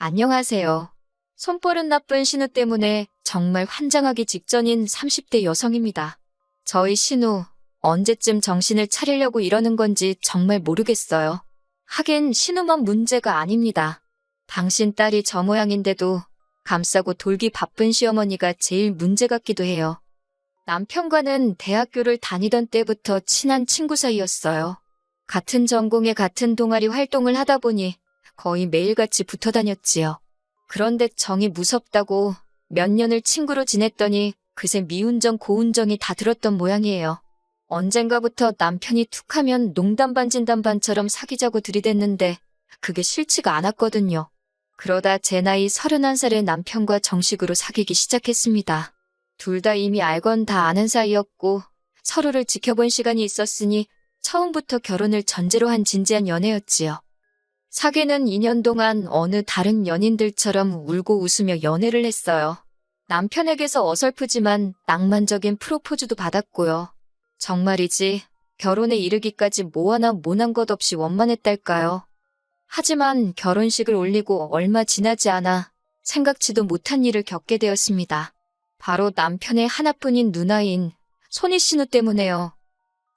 안녕하세요. 손버릇 나쁜 신우 때문에 정말 환장하기 직전인 30대 여성입니다. 저희 신우, 언제쯤 정신을 차리려고 이러는 건지 정말 모르겠어요. 하긴 신우만 문제가 아닙니다. 당신 딸이 저 모양인데도 감싸고 돌기 바쁜 시어머니가 제일 문제 같기도 해요. 남편과는 대학교를 다니던 때부터 친한 친구 사이였어요. 같은 전공에 같은 동아리 활동을 하다 보니 거의 매일같이 붙어 다녔지요. 그런데 정이 무섭다고 몇 년을 친구로 지냈더니 그새 미운정 고운정이 다 들었던 모양이에요. 언젠가부터 남편이 툭하면 농담 반 진담 반처럼 사귀자고 들이댔는데 그게 싫지가 않았거든요. 그러다 제 나이 31살의 남편과 정식으로 사귀기 시작했습니다. 둘 다 이미 알건 다 아는 사이였고 서로를 지켜본 시간이 있었으니 처음부터 결혼을 전제로 한 진지한 연애였지요. 사귀는 2년 동안 어느 다른 연인들처럼 울고 웃으며 연애를 했어요. 남편에게서 어설프지만 낭만적인 프로포즈도 받았고요. 정말이지 결혼에 이르기까지 뭐 하나 모난 것 없이 원만했달까요. 하지만 결혼식을 올리고 얼마 지나지 않아 생각지도 못한 일을 겪게 되었습니다. 바로 남편의 하나뿐인 누나인 손희 신우 때문에요.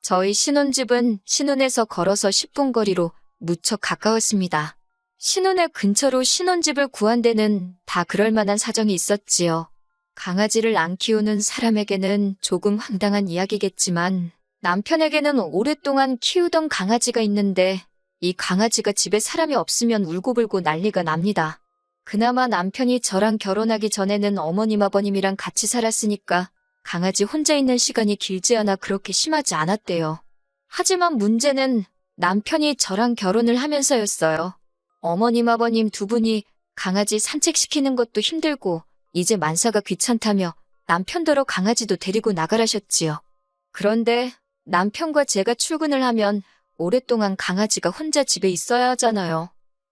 저희 신혼집은 신혼에서 걸어서 10분 거리로 무척 가까웠습니다. 신혼의 근처로 신혼집을 구한 데는 다 그럴 만한 사정이 있었지요. 강아지를 안 키우는 사람에게는 조금 황당한 이야기겠지만 남편에게는 오랫동안 키우던 강아지가 있는데 이 강아지가 집에 사람이 없으면 울고불고 난리가 납니다. 그나마 남편이 저랑 결혼하기 전에는 어머님 아버님이랑 같이 살았으니까 강아지 혼자 있는 시간이 길지 않아 그렇게 심하지 않았대요. 하지만 문제는 남편이 저랑 결혼을 하면서였어요. 어머님 아버님 두 분이 강아지 산책시키는 것도 힘들고 이제 만사가 귀찮다며 남편더러 강아지도 데리고 나가라셨지요. 그런데 남편과 제가 출근을 하면 오랫동안 강아지가 혼자 집에 있어야 하잖아요.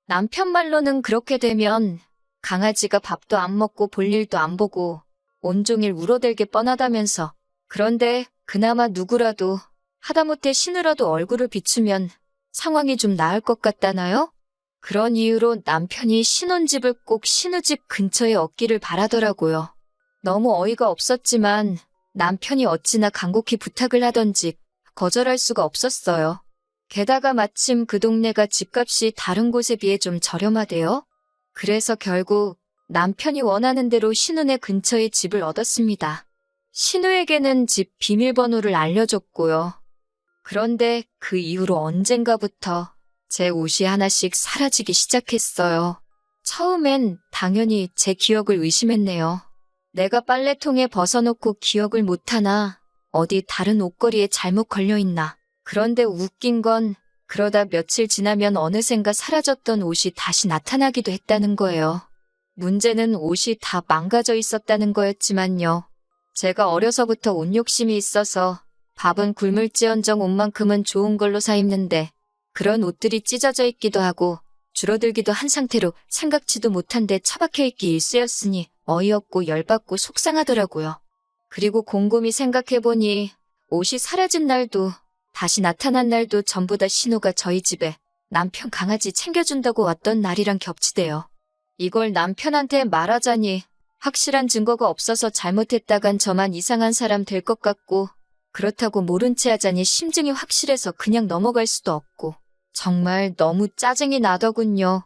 남편 말로는 그렇게 되면 강아지가 밥도 안 먹고 볼 일도 안 보고 온종일 울어댈 게 뻔하다면서. 그런데 그나마 누구라도 하다못해 신우라도 얼굴을 비추면 상황이 좀 나을 것 같다나요? 그런 이유로 남편이 신혼집을 꼭 신우집 근처에 얻기를 바라더라고요. 너무 어이가 없었지만 남편이 어찌나 간곡히 부탁을 하던지 거절할 수가 없었어요. 게다가 마침 그 동네가 집값이 다른 곳에 비해 좀 저렴하대요. 그래서 결국 남편이 원하는 대로 신우네 근처에 집을 얻었습니다. 신우에게는 집 비밀번호를 알려줬고요. 그런데 그 이후로 언젠가부터 제 옷이 하나씩 사라지기 시작했어요. 처음엔 당연히 제 기억을 의심했네요. 내가 빨래통에 벗어놓고 기억을 못하나, 어디 다른 옷걸이에 잘못 걸려있나. 그런데 웃긴 건 그러다 며칠 지나면 어느샌가 사라졌던 옷이 다시 나타나기도 했다는 거예요. 문제는 옷이 다 망가져 있었다는 거였지만요. 제가 어려서부터 옷 욕심이 있어서 밥은 굶을지언정 옷만큼은 좋은 걸로 사 입는데 그런 옷들이 찢어져 있기도 하고 줄어들기도 한 상태로 생각지도 못한 데 처박혀 있기 일쑤였으니 어이없고 열받고 속상하더라고요. 그리고 곰곰이 생각해보니 옷이 사라진 날도 다시 나타난 날도 전부 다 신우가 저희 집에 남편 강아지 챙겨준다고 왔던 날이랑 겹치대요. 이걸 남편한테 말하자니 확실한 증거가 없어서 잘못했다간 저만 이상한 사람 될 것 같고 그렇다고 모른 채 하자니 심증이 확실해서 그냥 넘어갈 수도 없고 정말 너무 짜증이 나더군요.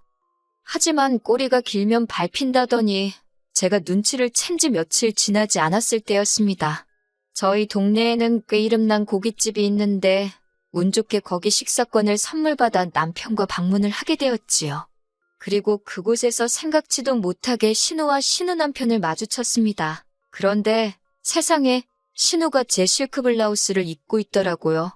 하지만 꼬리가 길면 밟힌다더니 제가 눈치를 챈 지 며칠 지나지 않았을 때였습니다. 저희 동네에는 꽤 이름난 고깃집이 있는데 운 좋게 거기 식사권을 선물받아 남편과 방문을 하게 되었지요. 그리고 그곳에서 생각지도 못하게 신우와 신우 남편을 마주쳤습니다. 그런데 세상에 신우가 제 실크 블라우스를 입고 있더라고요.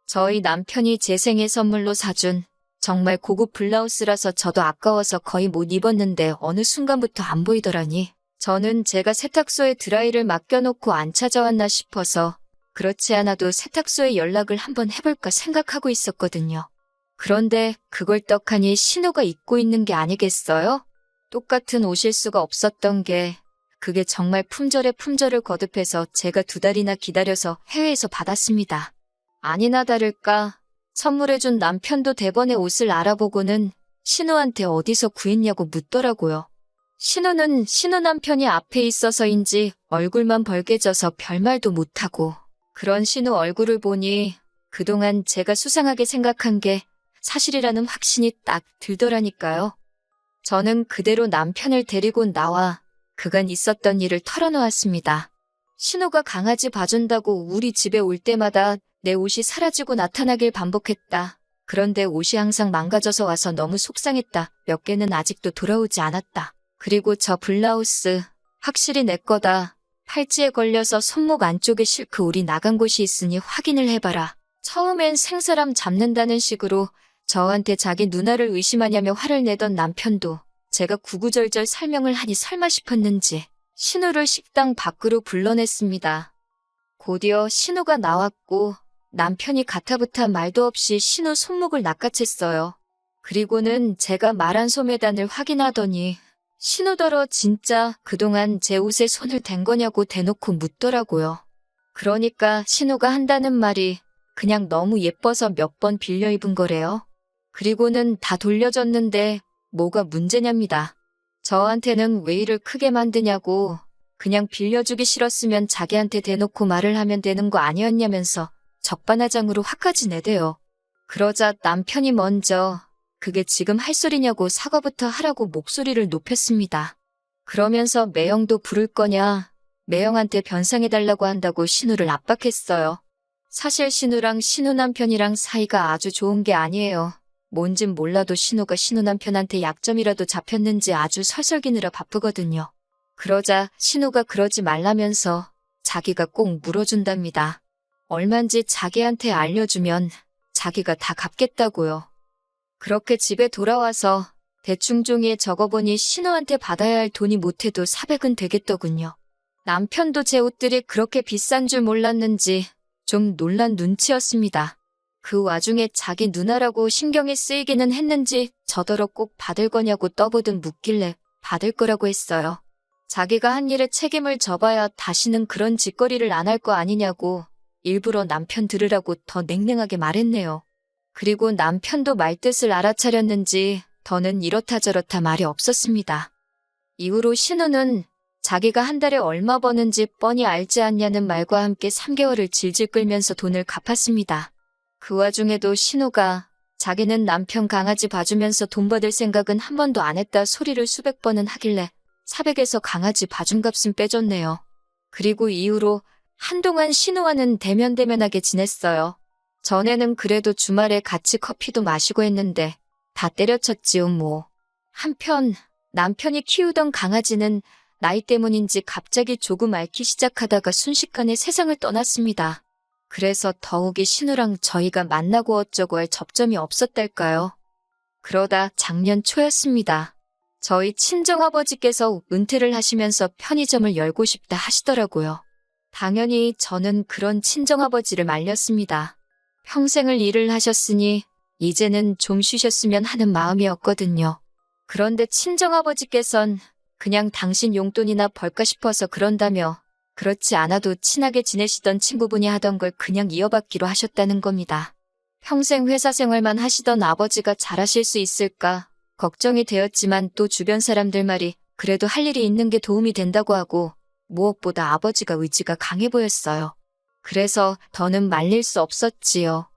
저희 남편이 제 생일 선물로 사준 정말 고급 블라우스라서 저도 아까워서 거의 못 입었는데 어느 순간부터 안 보이더라니. 저는 제가 세탁소에 드라이를 맡겨놓고 안 찾아왔나 싶어서 그렇지 않아도 세탁소에 연락을 한번 해볼까 생각하고 있었거든요. 그런데 그걸 떡하니 신우가 입고 있는 게 아니겠어요? 똑같은 옷일 수가 없었던 게 그게 정말 품절에 품절을 거듭해서 제가 2달이나 기다려서 해외에서 받았습니다. 아니나 다를까 선물해준 남편도 대번에 옷을 알아보고는 신우한테 어디서 구했냐고 묻더라고요. 신우는 신우 남편이 앞에 있어서인지 얼굴만 벌개져서 별말도 못하고 그런 신우 얼굴을 보니 그동안 제가 수상하게 생각한 게 사실이라는 확신이 딱 들더라니까요. 저는 그대로 남편을 데리고 나와 그간 있었던 일을 털어놓았습니다. 신우가 강아지 봐준다고 우리 집에 올 때마다 내 옷이 사라지고 나타나길 반복했다. 그런데 옷이 항상 망가져서 와서 너무 속상했다. 몇 개는 아직도 돌아오지 않았다. 그리고 저 블라우스 확실히 내 거다. 팔찌에 걸려서 손목 안쪽에 실크 울이 나간 곳이 있으니 확인을 해봐라. 처음엔 생사람 잡는다는 식으로 저한테 자기 누나를 의심하냐며 화를 내던 남편도 제가 구구절절 설명을 하니 설마 싶었는지 신우를 식당 밖으로 불러냈습니다. 곧이어 신우가 나왔고 남편이 가타부타 말도 없이 신우 손목을 낚아챘어요. 그리고는 제가 말한 소매단을 확인하더니 신우더러 진짜 그동안 제 옷에 손을 댄 거냐고 대놓고 묻더라고요. 그러니까 신우가 한다는 말이 그냥 너무 예뻐서 몇 번 빌려 입은 거래요. 그리고는 다 돌려줬는데 뭐가 문제냐입니다. 저한테는 왜 일을 크게 만드냐고 그냥 빌려주기 싫었으면 자기한테 대놓고 말을 하면 되는 거 아니었냐면서 적반하장으로 화까지 내대요. 그러자 남편이 먼저 그게 지금 할 소리냐고 사과부터 하라고 목소리를 높였습니다. 그러면서 매형도 부를 거냐, 매형한테 변상해달라고 한다고 신우를 압박했어요. 사실 신우랑 신우 남편이랑 사이가 아주 좋은 게 아니에요. 뭔진 몰라도 신우가 신우 남편한테 약점이라도 잡혔는지 아주 설설기느라 바쁘거든요. 그러자 신우가 그러지 말라면서 자기가 꼭 물어준답니다. 얼만지 자기한테 알려주면 자기가 다 갚겠다고요. 그렇게 집에 돌아와서 대충 종이에 적어보니 신우한테 받아야 할 돈이 못해도 400은 되겠더군요. 남편도 제 옷들이 그렇게 비싼 줄 몰랐는지 좀 놀란 눈치였습니다. 그 와중에 자기 누나라고 신경이 쓰이기는 했는지 저더러 꼭 받을 거냐고 떠보듯 묻길래 받을 거라고 했어요. 자기가 한 일에 책임을 져봐야 다시는 그런 짓거리를 안 할 거 아니냐고 일부러 남편 들으라고 더 냉랭하게 말했네요. 그리고 남편도 말뜻을 알아차렸는지 더는 이렇다 저렇다 말이 없었습니다. 이후로 신우는 자기가 한 달에 얼마 버는지 뻔히 알지 않냐는 말과 함께 3개월을 질질 끌면서 돈을 갚았습니다. 그 와중에도 신우가 자기는 남편 강아지 봐주면서 돈 받을 생각은 한 번도 안 했다 소리를 수백 번은 하길래 400에서 강아지 봐준 값은 빼줬네요. 그리고 이후로 한동안 신우와는 대면대면하게 지냈어요. 전에는 그래도 주말에 같이 커피도 마시고 했는데 다 때려쳤지요 뭐. 한편 남편이 키우던 강아지는 나이 때문인지 갑자기 조금 앓기 시작하다가 순식간에 세상을 떠났습니다. 그래서 더욱이 신우랑 저희가 만나고 어쩌고 할 접점이 없었달까요. 그러다 작년 초였습니다. 저희 친정아버지께서 은퇴를 하시면서 편의점을 열고 싶다 하시더라고요. 당연히 저는 그런 친정아버지를 말렸습니다. 평생을 일을 하셨으니 이제는 좀 쉬셨으면 하는 마음이었거든요. 그런데 친정아버지께선 그냥 당신 용돈이나 벌까 싶어서 그런다며 그렇지 않아도 친하게 지내시던 친구분이 하던 걸 그냥 이어받기로 하셨다는 겁니다. 평생 회사 생활만 하시던 아버지가 잘하실 수 있을까 걱정이 되었지만 또 주변 사람들 말이 그래도 할 일이 있는 게 도움이 된다고 하고 무엇보다 아버지가 의지가 강해 보였어요. 그래서 더는 말릴 수 없었지요.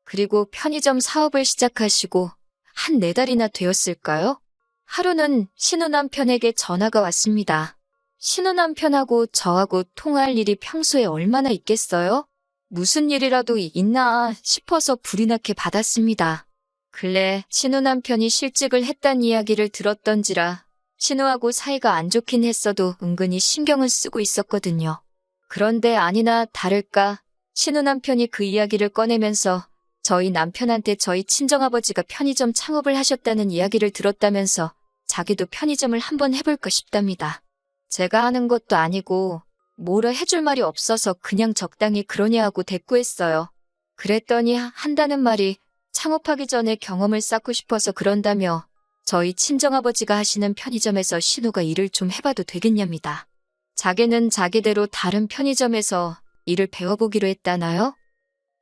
그리고 편의점 사업을 시작하시고 한 4달이나 되었을까요? 하루는 신우 남편에게 전화가 왔습니다. 신우 남편하고 저하고 통화할 일이 평소에 얼마나 있겠어요? 무슨 일이라도 있나 싶어서 불이 나게 받았습니다. 근래 신우 남편이 실직을 했단 이야기를 들었던지라 신우하고 사이가 안 좋긴 했어도 은근히 신경을 쓰고 있었거든요. 그런데 아니나 다를까 신우 남편이 그 이야기를 꺼내면서 저희 남편한테 저희 친정아버지가 편의점 창업을 하셨다는 이야기를 들었다면서 자기도 편의점을 한번 해볼까 싶답니다. 제가 하는 것도 아니고 뭐라 해줄 말이 없어서 그냥 적당히 그러냐 하고 대꾸했어요. 그랬더니 한다는 말이 창업하기 전에 경험을 쌓고 싶어서 그런다며 저희 친정아버지가 하시는 편의점에서 신우가 일을 좀 해봐도 되겠냐입니다. 자기는 자기대로 다른 편의점에서 일을 배워보기로 했다나요?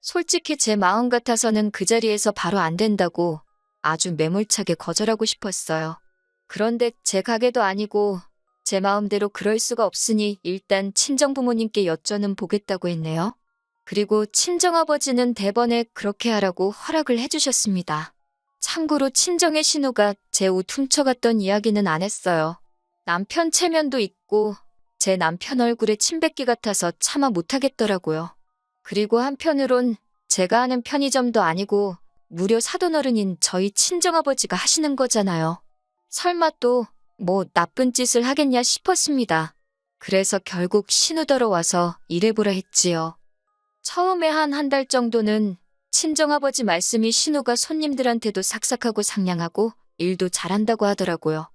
솔직히 제 마음 같아서는 그 자리에서 바로 안 된다고 아주 매몰차게 거절하고 싶었어요. 그런데 제 가게도 아니고 제 마음대로 그럴 수가 없으니 일단 친정부모님께 여쭤는 보겠다고 했네요. 그리고 친정아버지는 대번에 그렇게 하라고 허락을 해주셨습니다. 참고로 친정의 신우가 제 옷 훔쳐갔던 이야기는 안 했어요. 남편 체면도 있고 제 남편 얼굴에 침 뱉기 같아서 차마 못하겠더라고요. 그리고 한편으론 제가 아는 편의점도 아니고 무려 사돈어른인 저희 친정아버지가 하시는 거잖아요. 설마 또 뭐 나쁜 짓을 하겠냐 싶었습니다. 그래서 결국 신우더러 와서 일해보라 했지요. 처음에 한 달 정도는 친정아버지 말씀이 신우가 손님들한테도 삭삭하고 상냥하고 일도 잘한다고 하더라고요.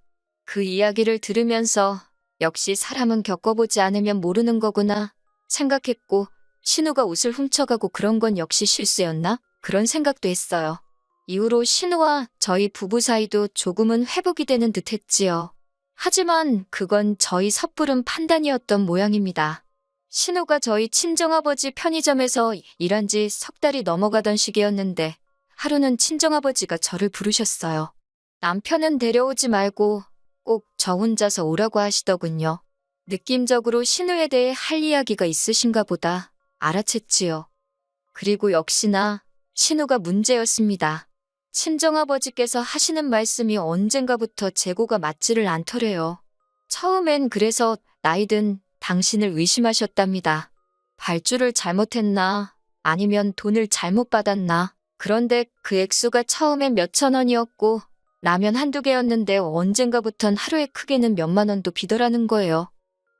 그 이야기를 들으면서 역시 사람은 겪어보지 않으면 모르는 거구나 생각했고 신우가 옷을 훔쳐가고 그런 건 역시 실수였나? 그런 생각도 했어요. 이후로 신우와 저희 부부 사이도 조금은 회복이 되는 듯 했지요. 하지만 그건 저희 섣부른 판단이었던 모양입니다. 신우가 저희 친정아버지 편의점에서 일한 지 석 달이 넘어가던 시기였는데 하루는 친정아버지가 저를 부르셨어요. 남편은 데려오지 말고 꼭 저 혼자서 오라고 하시더군요. 느낌적으로 신우에 대해 할 이야기가 있으신가 보다 알아챘지요. 그리고 역시나 신우가 문제였습니다. 친정아버지께서 하시는 말씀이 언젠가부터 재고가 맞지를 않더래요. 처음엔 그래서 나이든 당신을 의심하셨답니다. 발주를 잘못했나 아니면 돈을 잘못 받았나. 그런데 그 액수가 처음엔 몇천 원이었고 라면 한두 개였는데 언젠가부턴 하루에 크게는 몇만 원도 비더라는 거예요.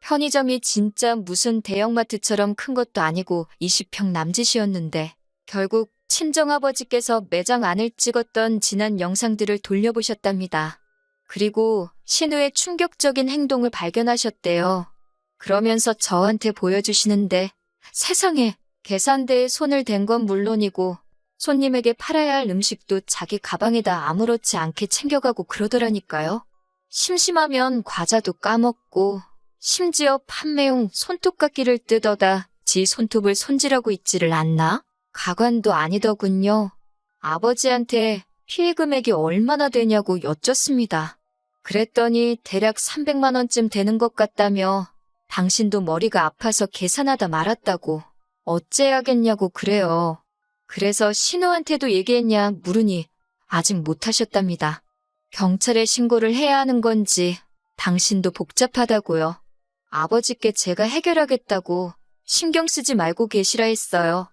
편의점이 진짜 무슨 대형마트처럼 큰 것도 아니고 20평 남짓이었는데 결국 친정아버지께서 매장 안을 찍었던 지난 영상들을 돌려보셨답니다. 그리고 신우의 충격적인 행동을 발견하셨대요. 그러면서 저한테 보여주시는데 세상에 계산대에 손을 댄 건 물론이고 손님에게 팔아야 할 음식도 자기 가방에다 아무렇지 않게 챙겨가고 그러더라니까요. 심심하면 과자도 까먹고 심지어 판매용 손톱깎이를 뜯어다 지 손톱을 손질하고 있지를 않나? 가관도 아니더군요. 아버지한테 피해 금액이 얼마나 되냐고 여쭙습니다. 그랬더니 대략 300만 원쯤 되는 것 같다며 당신도 머리가 아파서 계산하다 말았다고 어째야겠냐고 그래요. 그래서 신우한테도 얘기했냐 물으니 아직 못하셨답니다. 경찰에 신고를 해야 하는 건지 당신도 복잡하다고요. 아버지께 제가 해결하겠다고 신경 쓰지 말고 계시라 했어요.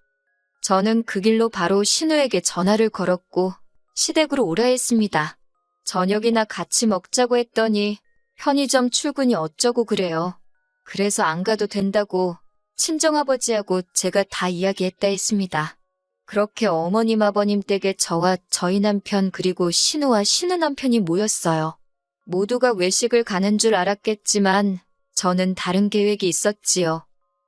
저는 그 길로 바로 신우에게 전화를 걸었고 시댁으로 오라 했습니다. 저녁이나 같이 먹자고 했더니 편의점 출근이 어쩌고 그래요. 그래서 안 가도 된다고 친정아버지하고 제가 다 이야기했다 했습니다. 그렇게 어머님 아버님 댁에 저와 저희 남편 그리고 신우와 신우 남편이 모였어요. 모두가 외식을 가는 줄 알았겠지만 저는 다른 계획이 있었지요.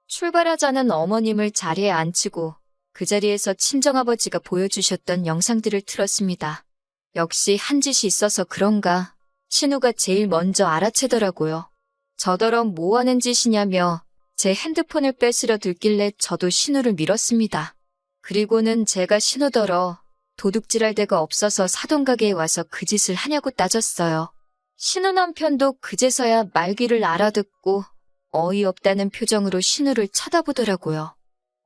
출발하자는 어머님을 자리에 앉히고 그 자리에서 친정아버지가 보여주셨던 영상들을 틀었습니다. 역시 한 짓이 있어서 그런가 신우가 제일 먼저 알아채더라고요. 저더러 뭐 하는 짓이냐며 제 핸드폰을 뺏으려 들길래 저도 신우를 밀었습니다. 그리고는 제가 신우더러 도둑질할 데가 없어서 사돈 가게에 와서 그 짓을 하냐고 따졌어요. 신우 남편도 그제서야 말귀를 알아듣고 어이없다는 표정으로 신우를 쳐다보더라고요.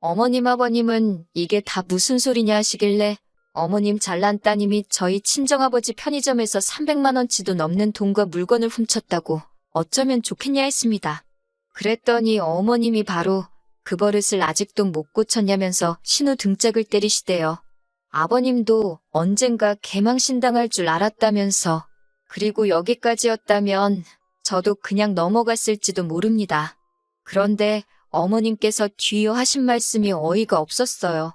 어머님 아버님은 이게 다 무슨 소리냐 하시길래 어머님 잘난 따님이 저희 친정아버지 편의점에서 300만 원치도 넘는 돈과 물건을 훔쳤다고 어쩌면 좋겠냐 했습니다. 그랬더니 어머님이 바로 그 버릇을 아직도 못 고쳤냐면서 신우 등짝을 때리시대요. 아버님도 언젠가 개망신당할 줄 알았다면서 그리고 여기까지였다면 저도 그냥 넘어갔을지도 모릅니다. 그런데 어머님께서 뒤이어 하신 말씀이 어이가 없었어요.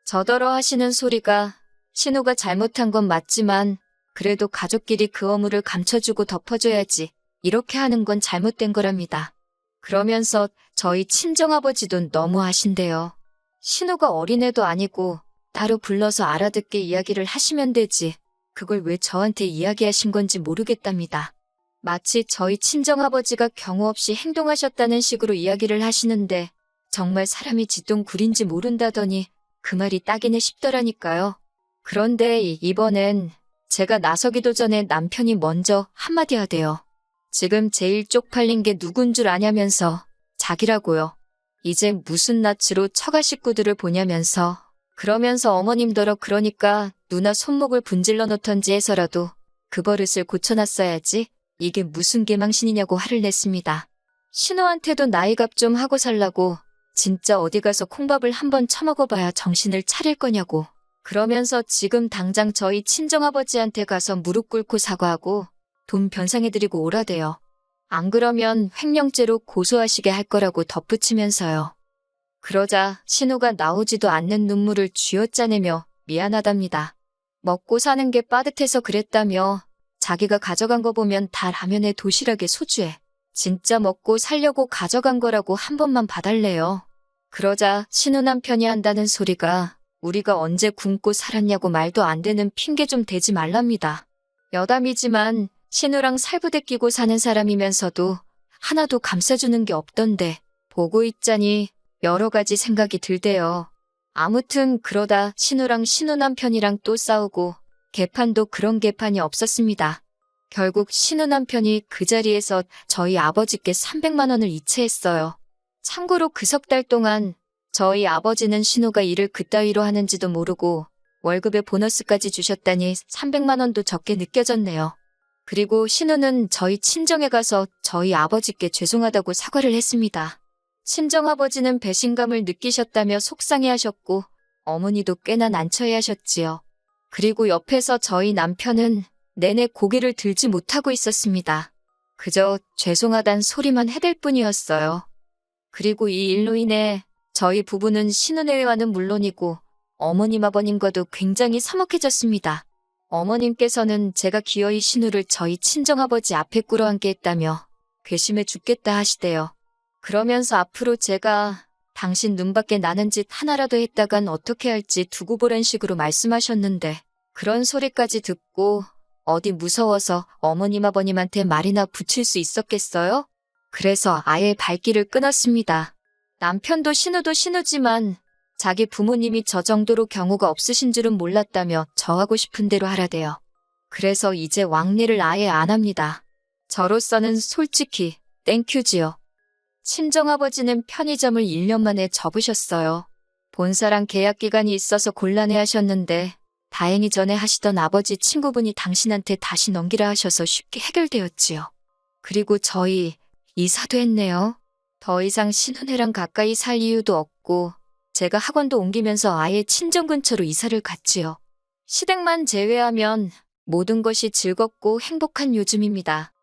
저더러 하시는 소리가 신우가 잘못한 건 맞지만 그래도 가족끼리 그 허물을 감춰주고 덮어줘야지 이렇게 하는 건 잘못된 거랍니다. 그러면서 저희 친정아버지도 너무 하신대요. 신우가 어린애도 아니고 따로 불러서 알아듣게 이야기를 하시면 되지. 그걸 왜 저한테 이야기하신 건지 모르겠답니다. 마치 저희 친정아버지가 경우 없이 행동하셨다는 식으로 이야기를 하시는데 정말 사람이 쥐똥굴인지 모른다더니 그 말이 딱이네 싶더라니까요. 그런데 이번엔 제가 나서기도 전에 남편이 먼저 한마디 하대요. 지금 제일 쪽팔린 게 누군 줄 아냐면서 자기라고요. 이제 무슨 낯으로 처가 식구들을 보냐면서 그러면서 어머님더러 그러니까 누나 손목을 분질러 놓던지 해서라도 그 버릇을 고쳐놨어야지 이게 무슨 개망신이냐고 화를 냈습니다. 신우한테도 나이값 좀 하고 살라고 진짜 어디 가서 콩밥을 한번 처먹어봐야 정신을 차릴 거냐고 그러면서 지금 당장 저희 친정아버지한테 가서 무릎 꿇고 사과하고 돈 변상해드리고 오라대요. 안 그러면 횡령죄로 고소하시게 할 거라고 덧붙이면서요. 그러자 신우가 나오지도 않는 눈물을 쥐어짜내며 미안하답니다. 먹고 사는 게 빠듯해서 그랬다며 자기가 가져간 거 보면 다 라면에 도시락에 소주에 진짜 먹고 살려고 가져간 거라고 한 번만 봐달래요. 그러자 신우 남편이 한다는 소리가 우리가 언제 굶고 살았냐고 말도 안 되는 핑계 좀 대지 말랍니다. 여담이지만 신우랑 살부대 끼고 사는 사람이면서도 하나도 감싸주는 게 없던데 보고 있자니 여러 가지 생각이 들대요. 아무튼 그러다 신우랑 신우 남편이랑 또 싸우고 개판도 그런 개판이 없었습니다. 결국 신우 남편이 그 자리에서 저희 아버지께 300만 원을 이체했어요. 참고로 그 석 달 동안 저희 아버지는 신우가 일을 그따위로 하는지도 모르고 월급에 보너스까지 주셨다니 300만 원도 적게 느껴졌네요. 그리고 신우는 저희 친정에 가서 저희 아버지께 죄송하다고 사과를 했습니다. 친정아버지는 배신감을 느끼셨다며 속상해하셨고 어머니도 꽤나 난처해하셨지요. 그리고 옆에서 저희 남편은 내내 고개를 들지 못하고 있었습니다. 그저 죄송하단 소리만 해댈 뿐이었어요. 그리고 이 일로 인해 저희 부부는 신우네와는 물론이고 어머님 아버님과도 굉장히 서먹해졌습니다. 어머님께서는 제가 기어이 신우를 저희 친정아버지 앞에 꿇어앉게 했다며 괘씸해 죽겠다 하시대요. 그러면서 앞으로 제가 당신 눈밖에 나는 짓 하나라도 했다간 어떻게 할지 두고 보란 식으로 말씀하셨는데 그런 소리까지 듣고 어디 무서워서 어머님 아버님한테 말이나 붙일 수 있었겠어요? 그래서 아예 발길을 끊었습니다. 남편도 신우도 신우지만 자기 부모님이 저 정도로 경우가 없으신 줄은 몰랐다며 저하고 싶은 대로 하라대요. 그래서 이제 왕래를 아예 안 합니다. 저로서는 솔직히 땡큐지요. 친정아버지는 편의점을 1년 만에 접으셨어요. 본사랑 계약 기간이 있어서 곤란해하셨는데 다행히 전에 하시던 아버지 친구분이 당신한테 다시 넘기라 하셔서 쉽게 해결되었지요. 그리고 저희 이사도 했네요. 더 이상 신우네랑 가까이 살 이유도 없고 제가 학원도 옮기면서 아예 친정 근처로 이사를 갔지요. 시댁만 제외하면 모든 것이 즐겁고 행복한 요즘입니다.